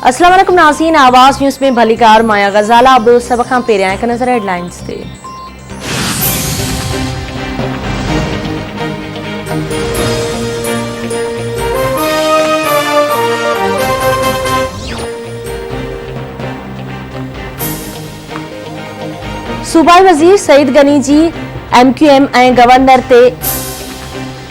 अस्सलाम वालेकुम नाज़रीन, आवाज़ न्यूज़ में भलीकार माया गजाला। अब सभ खां पहिरियां हिकु नज़र हेडलाइंस ते। सूबाई वज़ीर सईद गनी जी MQM ऐं गवर्नर ते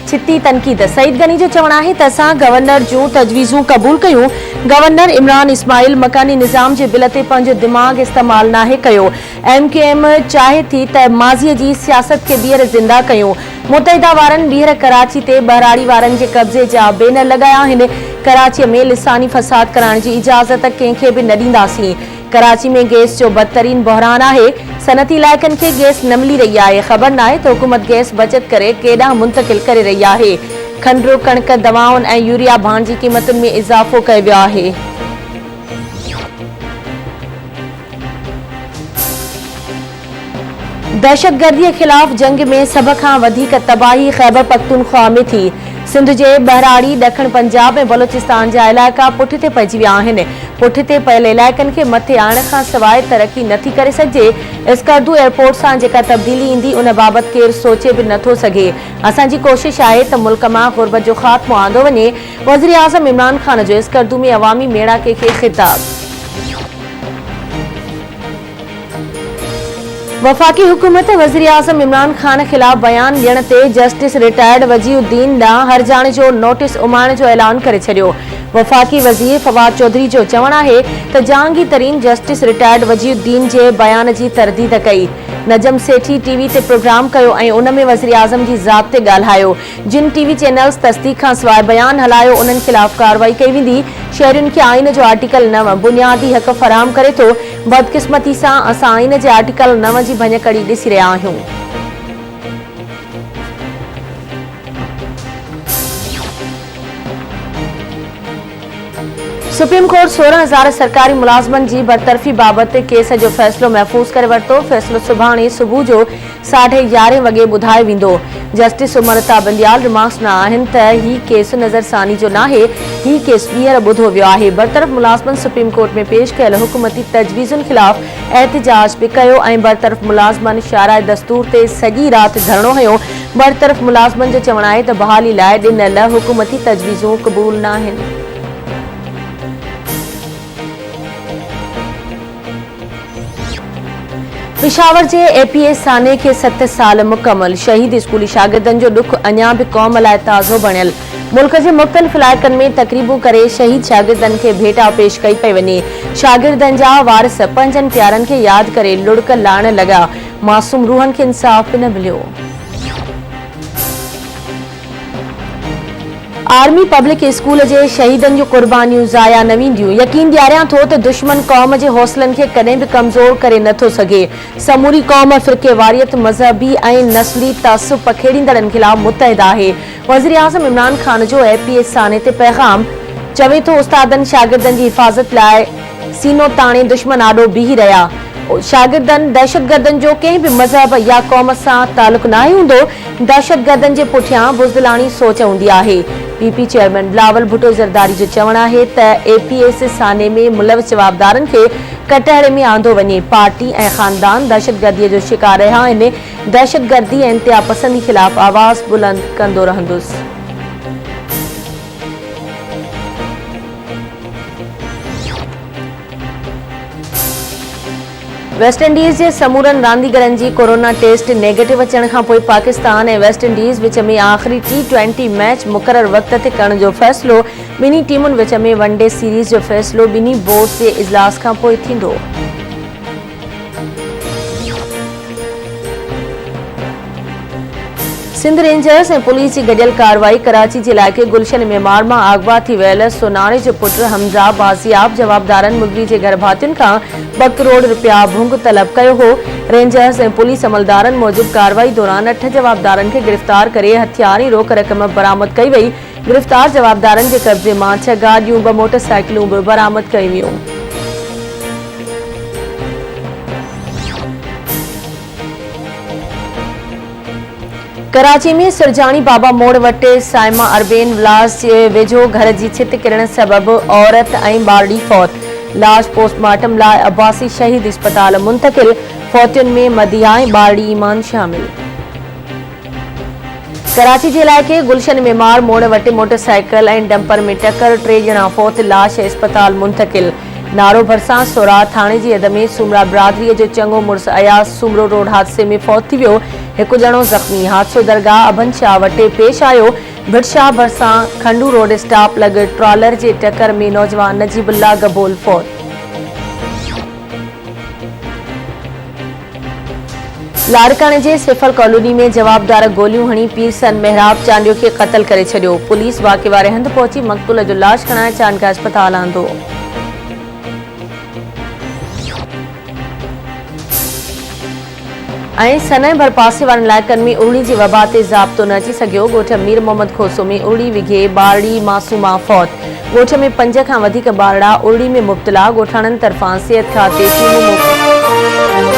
छिती तनक़ीद। सईद गनी जो चवणु आहे त असां गवर्नर जूं तजवीज़ूं क़बूल कयूं। गवर्नर इमरान इस्माइल मकानी निज़ाम जे बिल ते पंहिंजो दिमाग़ इस्तेमाल नाहे कयो। MQM चाहे थी त माज़ीअ जी सियासत खे ॿीहर ज़िंदा कयूं। मुतहिदा वारनि ॿीहर कराची ते बहराड़ी वारनि जे कब्ज़े जा बैनर लॻाया आहिनि। कराचीअ में लिसानी फ़साद कराइण जी इजाज़त कंहिंखे बि न ॾींदासीं। कराची में गैस जो बदतरीन बहरान आहे। सनती इलाइक़नि खे गैस न मिली रही आहे। ख़बर नाहे त हुकूमत गैस बचत करे केॾांहुं मुंतक़िल करे रही आहे। खंडु कणक दवाउनि ऐं यूरिया भाण जी क़ीमतुनि में इज़ाफ़ो कयो वियो आहे। दहशतगर्दीअ ख़िलाफ़ जंग में सभ खां वधीक तबाही ख़ैबर पख्तूनख्वा में थी। सिंध जे बहराड़ी ॾखण पंजाब ऐं बलोचिस्तान जा इलाइक़ा पुठिते पइजी विया आहिनि। पुठिते पयल इलाइक़नि खे मथे आणण खां सवाइ तरक़ी नथी करे सघिजे। स्कर्दू एयरपोर्ट सां जेका तब्दीली ईंदी उन बाबति केरु सोचे बि नथो सघे। असांजी कोशिश आहे त मुल्क मां गुरबत जो ख़ात्मो आंदो वञे। वज़ीर आज़म इमरान ख़ान जो स्कर्दू में अवामी मेड़ाके खे ख़िताब। वफ़ाक़ी हुकूमत वज़ीर आज़म इमरान ख़ान ख़िलाफ़ बयान ॾियण ते जस्टिस रिटायर्ड वजीउद्दीन ॾांहुं हर्जाणे जो नोटिस उमाइण जो ऐलान करे छॾियो। वफ़ाक़ी वज़ीर फवाद चौधरी जो चवणु आहे त जहांगीर तरीन जस्टिस रिटायर्ड वजीउद्दीन जे बयान जी तरदीद कई। नजम सेठी टीवी ते प्रोग्राम कयो ऐं उन में वज़ीर आज़म जी ज़ात ते ॻाल्हायो। जिन टीवी चैनल्स तस्दीक़ खां सवाइ बयान हलायो उन्हनि ख़िलाफ़ कार्रवाई कई वेंदी। शहरियुनि खे आइन जो आर्टिकल 9 बुनियादी हक़ फराहम करे थो। बदकिस्मती सां असां आइन जे आर्टिकल 9 जी भञकड़ी ॾिसी रहिया आहियूं। सुप्रीम कोर्ट 16,000 सरकारी मुलाज़मनि जी बरतरफ़ी बाबति केस जो फ़ैसिलो महफ़ूज़ करे वरितो। फ़ैसिलो सुभाणे सुबुह जो 11:30 वॻे ॿुधायो वेंदो। जस्टिस उमरता बंदियाल रिमार्क्स न आहिनि त हीउ केस नज़रसानी जो नाहे। हीउ केस ॿीहर ॿुधो वियो आहे। बरतरफ़ मुलाज़मनि सुप्रीम कोर्ट में पेश कयल हुकूमती तजवीज़ुनि ख़िलाफ़ एहतिजाज बि कयो ऐं बरतरफ़ मुलाज़मनि शाराए दस्तूर ते सॼी राति धरणो हयो। बरतरफ़ मुलाज़मनि जो चवणु आहे त बहाली लाइ ॾिनल हुकूमती तजवीज़ूं क़बूल न आहिनि। पिशावर जे APS थाने खे 7 साल मुकमल। शहीद स्कूली शागिर्दनि जो ॾुख अञा बि क़ौम लाइ ताज़ो बणियल। मुल्क जे मुख़्तलिफ़ इलाइक़नि में तक़रीबूं करे शहीद शागिर्दनि खे भेटा पेश कई पई वञे। शागिर्दनि जा वारिस पंहिंजनि प्यारनि खे यादि करे लुड़क लाइण लॻा। मासूम रूहनि खे इंसाफ़ बि न मिलियो। आर्मी पब्लिक स्कूल जे शहीदनि जूं क़ुर्बानियूं ज़ाया न वेंदियूं। यकीन ॾियारियां थो त दुश्मन क़ौम जे हौसलनि खे कॾहिं बि कमज़ोर करे नथो सघे। समूरी क़ौम फ़िरक़ेवारियत मज़हबी ऐं नस्ली तआसुब पखेड़ींदड़नि ख़िलाफ़ मुतहिद आहे। वज़ीर आज़म इमरान ख़ान जो APS थाने ते पैगाम चवे थो उस्तादनि शागिर्दनि जी हिफ़ाज़त लाइ सीनो ताणे दुश्मन आॾो बीही रहिया। शागिर्दनि दहशतगर्दनि जो कंहिं बि मज़हब या क़ौम सां तालुक़ नाहे हूंदो। दहशतगर्दनि जे पुठियां बुज़दिलाणी सोच हूंदी आहे। PP चेयरमैन बिलावल भुट्टो ज़रदारी जो चवणु आहे त APS थाने में मुलविस जवाबदारनि खे कटहरे में आंदो वञे। पार्टी ऐं ख़ानदान दहशतगर्दीअ जो शिकार रहिया आहिनि। दहशतगर्दी ऐं इंतिहा पसंदी ख़िलाफ़ आवाज़ बुलंद कंदो रहंदुसि। वेस्ट इंडीज़ जे समूरनि रांदीगरनि जी कोरोना टेस्ट नेगेटिव अचण खां पोइ पाकिस्तान ऐं वेस्ट इंडीज़ विच में आख़िरी T20 मैच मुक़रर वक़्त ते करण जो फ़ैसिलो। ॿिन्ही टीमुनि विच में वनडे सीरीज़ जो फ़ैसिलो ॿिन्ही बोर्ड्स जे इजलास खां पोइ थींदो। सिंध रेंजर्स ऐं पुलिस जी गॾियल कार्रवाई कराची जे इलाइक़े गुलशन मेमार मां अगवा थी वियल सोनारे जो पुट हमज़ा बाज़ियाब जवाबदारनि मुलवी जे घर भातियुनि खां 2 करोड़ रुपया भुंग तलब कयो हो। रेंजर्स ऐं पुलिस अमलदारनि मूजिब कार्रवाई दौरान 8 जवाबदारनि खे गिरफ़्तार करे हथियार ऐं रोक रक़म बरामद कई वई। गिरफ़्तार जवाबदारनि जे कब्ज़े मां 6 गाॾियूं 2 मोटरसाइकिलूं बि बरामद कयूं वियूं। कराची में सुरजानी बाबा मोड़ वटे साइमा अरबेन विलास जे वेझो घर जी छित किरण सबब औरत ऐं ॿारड़ी फौत। लाश पोस्टमार्टम लाइ अब्बासी शहीद अस्पताल मुंतकिल। फौतियुनि में मदियाए बारड़ी ईमान शामिल। कराची जे इलाइक़े गुलशन में मार मोड़ वटि मोटरसाइकिल ऐं डंपर में टक्कर, 3 ॼणा फौत, लाश अस्पताल मुंतकिल। नारो भरिसां सोरा थाणे जी हद में सुमरा बिरादरीअ जो चङो मुड़ुस अयास सुमरो रोड हादसे में फौत थी वियो। 1 ॼणो ज़ख़्मी। हादसो दरगाह अभन शाह वटि पेश आयो। भिटशाह भरिसां खंडू रोड स्टॉप लॻ ट्रॉलर जे टक्कर में नौजवान नजीबुल्ला गबोल फौत। लाड़काने जे सिफल कॉलोनी में जवाबदार गोलियूं हणी पीरसन मेहराब चांडियो खे क़त्ल करे छॾियो। पुलिस वाक़े वारे हंधि पहुची मक़तूल जो लाश खणाए चांडका अस्पताल आंदो। सनई भरपासे वारनि इलाइक़नि में उरड़ी जी वबा ते ज़ाब्तो न अची सघियो। ॻोठ मीर मोहम्मद खोसो में उरड़ी विघे बारड़ी मासूमा फौत। ॻोठ में 5 खां वधीक ॿारड़ा उरड़ी में मुब्तला। ॻोठाणनि तरफ़ां सिहत खाते टीमूं